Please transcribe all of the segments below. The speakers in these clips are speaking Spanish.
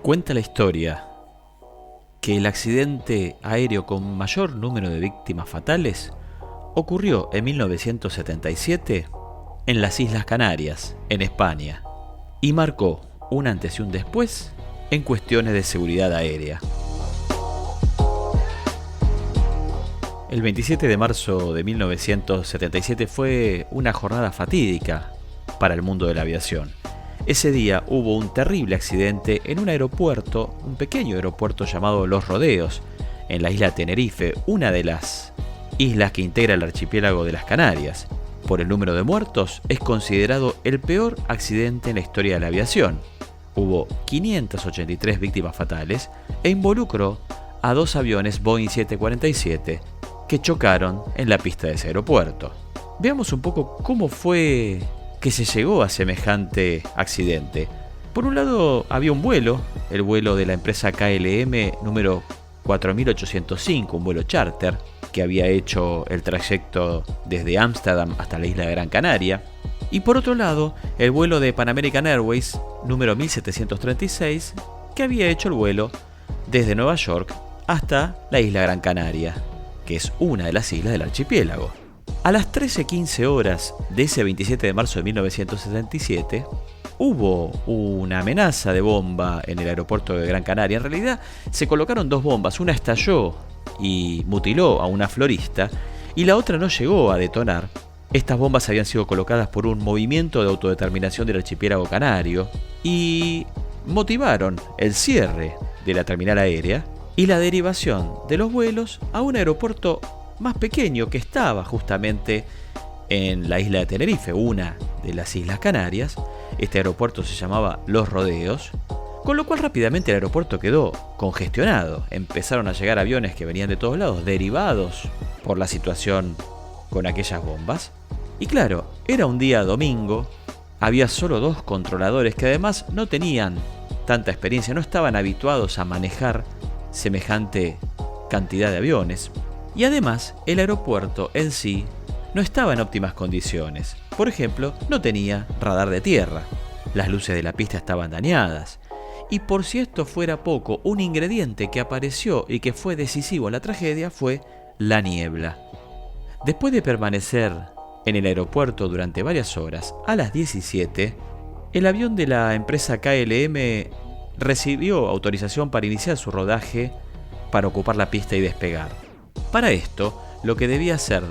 Cuenta la historia que el accidente aéreo con mayor número de víctimas fatales ocurrió en 1977 en las Islas Canarias, en España, y marcó un antes y un después en cuestiones de seguridad aérea. El 27 de marzo de 1977 fue una jornada fatídica para el mundo de la aviación. Ese día hubo un terrible accidente en un aeropuerto, un pequeño aeropuerto llamado Los Rodeos, en la isla Tenerife, una de las islas que integra el archipiélago de las Canarias. Por el número de muertos, es considerado el peor accidente en la historia de la aviación. Hubo 583 víctimas fatales e involucró a 2 aviones Boeing 747 que chocaron en la pista de ese aeropuerto. Veamos un poco cómo fue que se llegó a semejante accidente. Por un lado había un vuelo, el vuelo de la empresa KLM número 4805, un vuelo charter, que había hecho el trayecto desde Ámsterdam hasta la isla de Gran Canaria. Y por otro lado, el vuelo de Pan American Airways número 1736, que había hecho el vuelo desde Nueva York hasta la isla Gran Canaria, que es una de las islas del archipiélago. A las 13:15 horas de ese 27 de marzo de 1977, hubo una amenaza de bomba en el aeropuerto de Gran Canaria. En realidad, se colocaron 2 bombas. Una estalló y mutiló a una florista, y la otra no llegó a detonar. Estas bombas habían sido colocadas por un movimiento de autodeterminación del archipiélago canario y motivaron el cierre de la terminal aérea y la derivación de los vuelos a un aeropuerto más pequeño que estaba justamente en la isla de Tenerife, una de las Islas Canarias. Este aeropuerto se llamaba Los Rodeos, con lo cual rápidamente el aeropuerto quedó congestionado. Empezaron a llegar aviones que venían de todos lados, derivados por la situación con aquellas bombas. Y claro, era un día domingo, había solo 2 controladores que además no tenían tanta experiencia, no estaban habituados a manejar semejante cantidad de aviones. Y además, el aeropuerto en sí no estaba en óptimas condiciones. Por ejemplo, no tenía radar de tierra. Las luces de la pista estaban dañadas. Y por si esto fuera poco, un ingrediente que apareció y que fue decisivo en la tragedia fue la niebla. Después de permanecer en el aeropuerto durante varias horas, a las 17, el avión de la empresa KLM recibió autorización para iniciar su rodaje para ocupar la pista y despegar. Para esto, lo que debía hacer,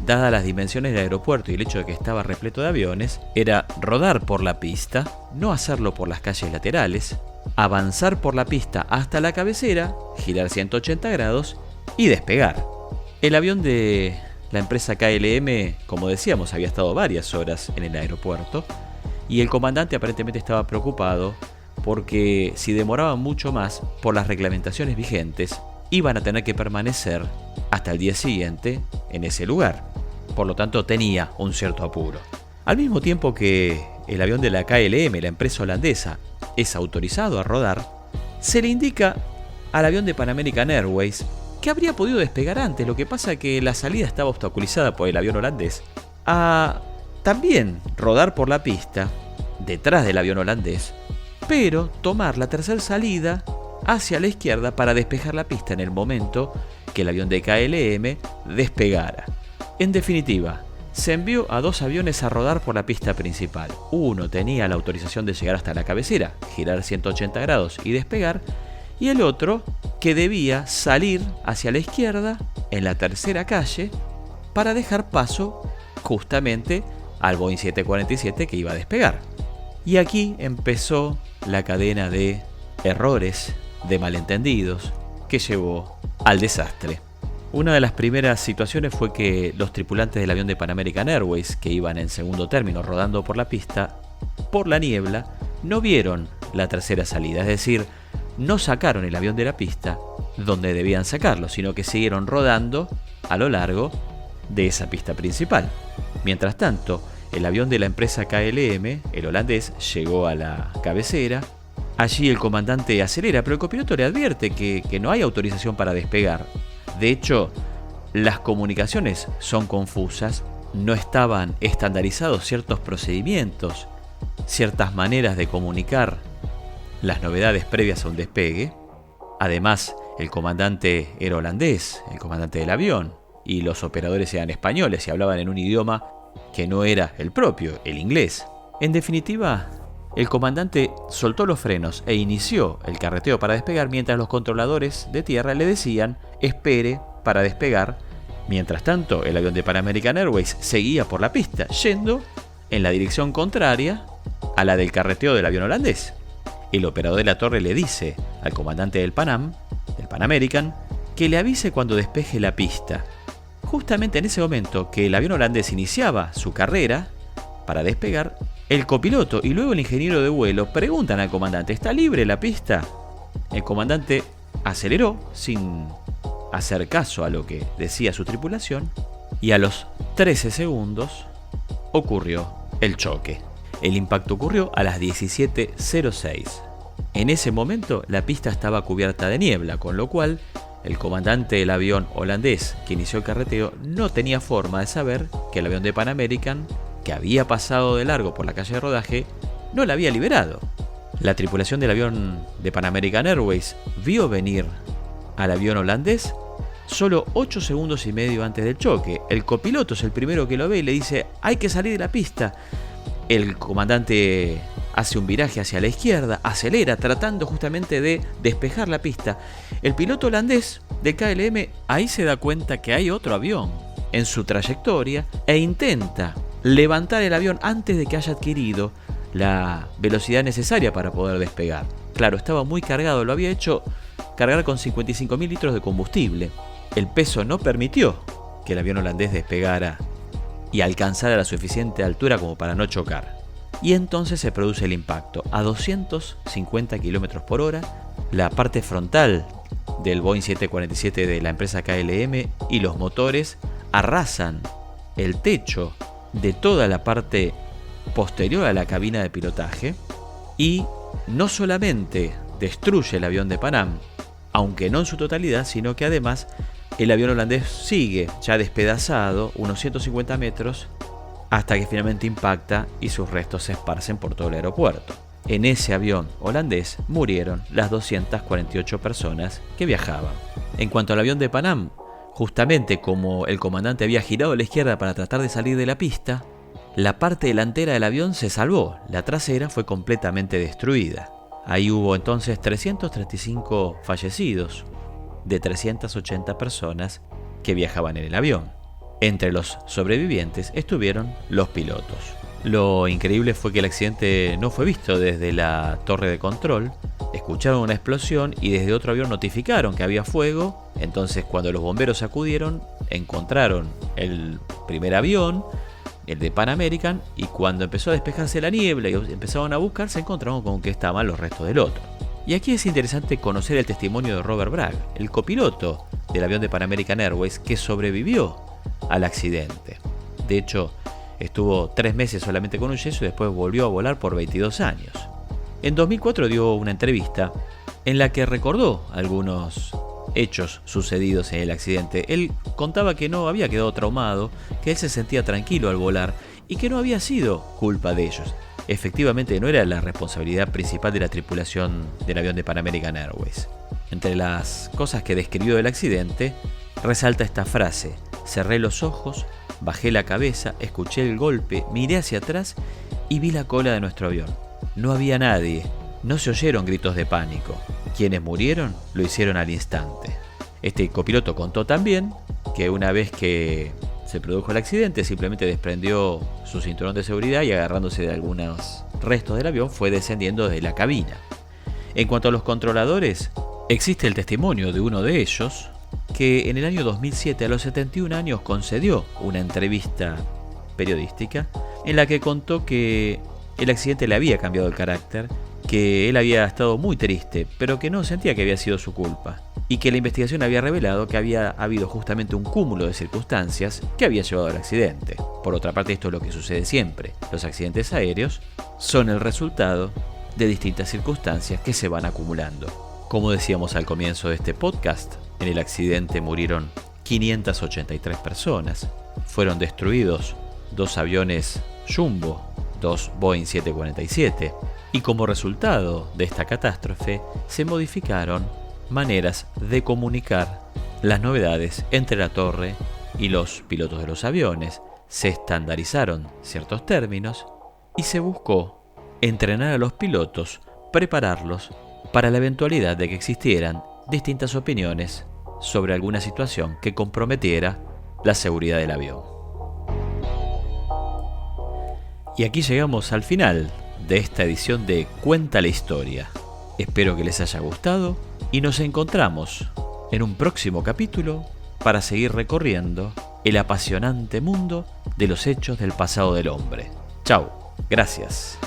dadas las dimensiones del aeropuerto y el hecho de que estaba repleto de aviones, era rodar por la pista, no hacerlo por las calles laterales, avanzar por la pista hasta la cabecera, girar 180 grados y despegar. El avión de la empresa KLM, como decíamos, había estado varias horas en el aeropuerto y el comandante aparentemente estaba preocupado porque si demoraban mucho más por las reglamentaciones vigentes, iban a tener que permanecer hasta el día siguiente en ese lugar. Por lo tanto, tenía un cierto apuro. Al mismo tiempo que el avión de la KLM, la empresa holandesa, es autorizado a rodar, se le indica al avión de Pan American Airways que habría podido despegar antes. Lo que pasa es que la salida estaba obstaculizada por el avión holandés, a también rodar por la pista detrás del avión holandés, pero tomar la tercera salida hacia la izquierda para despejar la pista en el momento que el avión de KLM despegara. En definitiva, se envió a 2 aviones a rodar por la pista principal. Uno tenía la autorización de llegar hasta la cabecera, girar 180 grados y despegar, y el otro que debía salir hacia la izquierda en la tercera calle para dejar paso justamente al Boeing 747 que iba a despegar. Y aquí empezó la cadena de errores, de malentendidos, que llevó al desastre. Una de las primeras situaciones fue que los tripulantes del avión de Pan American Airways, que iban en segundo término rodando por la pista, por la niebla, no vieron la tercera salida, es decir, no sacaron el avión de la pista donde debían sacarlo, sino que siguieron rodando a lo largo de esa pista principal. Mientras tanto, el avión de la empresa KLM, el holandés, llegó a la cabecera. Allí el comandante acelera, pero el copiloto le advierte que no hay autorización para despegar. De hecho, las comunicaciones son confusas, no estaban estandarizados ciertos procedimientos, ciertas maneras de comunicar las novedades previas a un despegue. Además, el comandante era holandés, el comandante del avión, y los operadores eran españoles y hablaban en un idioma que no era el propio, el inglés. En definitiva, el comandante soltó los frenos e inició el carreteo para despegar mientras los controladores de tierra le decían espere para despegar. Mientras tanto, el avión de Pan American Airways seguía por la pista, yendo en la dirección contraria a la del carreteo del avión holandés. El operador de la torre le dice al comandante del Pan American, que le avise cuando despeje la pista. Justamente en ese momento que el avión holandés iniciaba su carrera para despegar, el copiloto y luego el ingeniero de vuelo preguntan al comandante, ¿está libre la pista? El comandante aceleró sin hacer caso a lo que decía su tripulación y a los 13 segundos ocurrió el choque. El impacto ocurrió a las 17:06. En ese momento la pista estaba cubierta de niebla, con lo cual el comandante del avión holandés que inició el carreteo no tenía forma de saber que el avión de Pan American, que había pasado de largo por la calle de rodaje, no la había liberado. La tripulación del avión de Pan American Airways vio venir al avión holandés solo 8 segundos y medio antes del choque. El copiloto es el primero que lo ve y le dice, hay que salir de la pista. El comandante hace un viraje hacia la izquierda, acelera tratando justamente de despejar la pista. El piloto holandés del KLM ahí se da cuenta que hay otro avión en su trayectoria e intenta levantar el avión antes de que haya adquirido la velocidad necesaria para poder despegar. Claro, estaba muy cargado, lo había hecho cargar con 55.000 litros de combustible. El peso no permitió que el avión holandés despegara y alcanzara la suficiente altura como para no chocar. Y entonces se produce el impacto. A 250 km por hora, la parte frontal del Boeing 747 de la empresa KLM y los motores arrasan el techo de toda la parte posterior a la cabina de pilotaje y no solamente destruye el avión de Pan Am, aunque no en su totalidad, sino que además el avión holandés sigue ya despedazado unos 150 metros hasta que finalmente impacta y sus restos se esparcen por todo el aeropuerto. En ese avión holandés murieron las 248 personas que viajaban. En cuanto al avión de Pan Am, justamente como el comandante había girado a la izquierda para tratar de salir de la pista, la parte delantera del avión se salvó, la trasera fue completamente destruida. Ahí hubo entonces 335 fallecidos de 380 personas que viajaban en el avión. Entre los sobrevivientes estuvieron los pilotos. Lo increíble fue que el accidente no fue visto desde la torre de control. Escucharon una explosión y desde otro avión notificaron que había fuego. Entonces, cuando los bomberos acudieron, encontraron el primer avión, el de Pan American, y cuando empezó a despejarse la niebla y empezaron a buscar, se encontraron con que estaban los restos del otro. Y aquí es interesante conocer el testimonio de Robert Bragg, el copiloto del avión de Pan American Airways que sobrevivió al accidente. De hecho, estuvo 3 meses solamente con un yeso y después volvió a volar por 22 años. En 2004 dio una entrevista en la que recordó algunos hechos sucedidos en el accidente. Él contaba que no había quedado traumado, que él se sentía tranquilo al volar y que no había sido culpa de ellos. Efectivamente no era la responsabilidad principal de la tripulación del avión de Pan American Airways. Entre las cosas que describió del accidente, resalta esta frase: cerré los ojos, bajé la cabeza, escuché el golpe, miré hacia atrás y vi la cola de nuestro avión. No había nadie, no se oyeron gritos de pánico. Quienes murieron lo hicieron al instante. Este copiloto contó también que una vez que se produjo el accidente, simplemente desprendió su cinturón de seguridad y agarrándose de algunos restos del avión fue descendiendo de la cabina. En cuanto a los controladores, existe el testimonio de uno de ellos que en el año 2007, a los 71 años, concedió una entrevista periodística en la que contó que el accidente le había cambiado el carácter, que él había estado muy triste, pero que no sentía que había sido su culpa, y que la investigación había revelado que había habido justamente un cúmulo de circunstancias que había llevado al accidente. Por otra parte, esto es lo que sucede siempre. Los accidentes aéreos son el resultado de distintas circunstancias que se van acumulando. Como decíamos al comienzo de este podcast, en el accidente murieron 583 personas, fueron destruidos 2 aviones Jumbo, 2 Boeing 747, Y como resultado de esta catástrofe, se modificaron maneras de comunicar las novedades entre la torre y los pilotos de los aviones, se estandarizaron ciertos términos y se buscó entrenar a los pilotos, prepararlos para la eventualidad de que existieran distintas opiniones sobre alguna situación que comprometiera la seguridad del avión. Y aquí llegamos al final de esta edición de Cuenta la Historia. Espero que les haya gustado y nos encontramos en un próximo capítulo para seguir recorriendo el apasionante mundo de los hechos del pasado del hombre. Chau, gracias.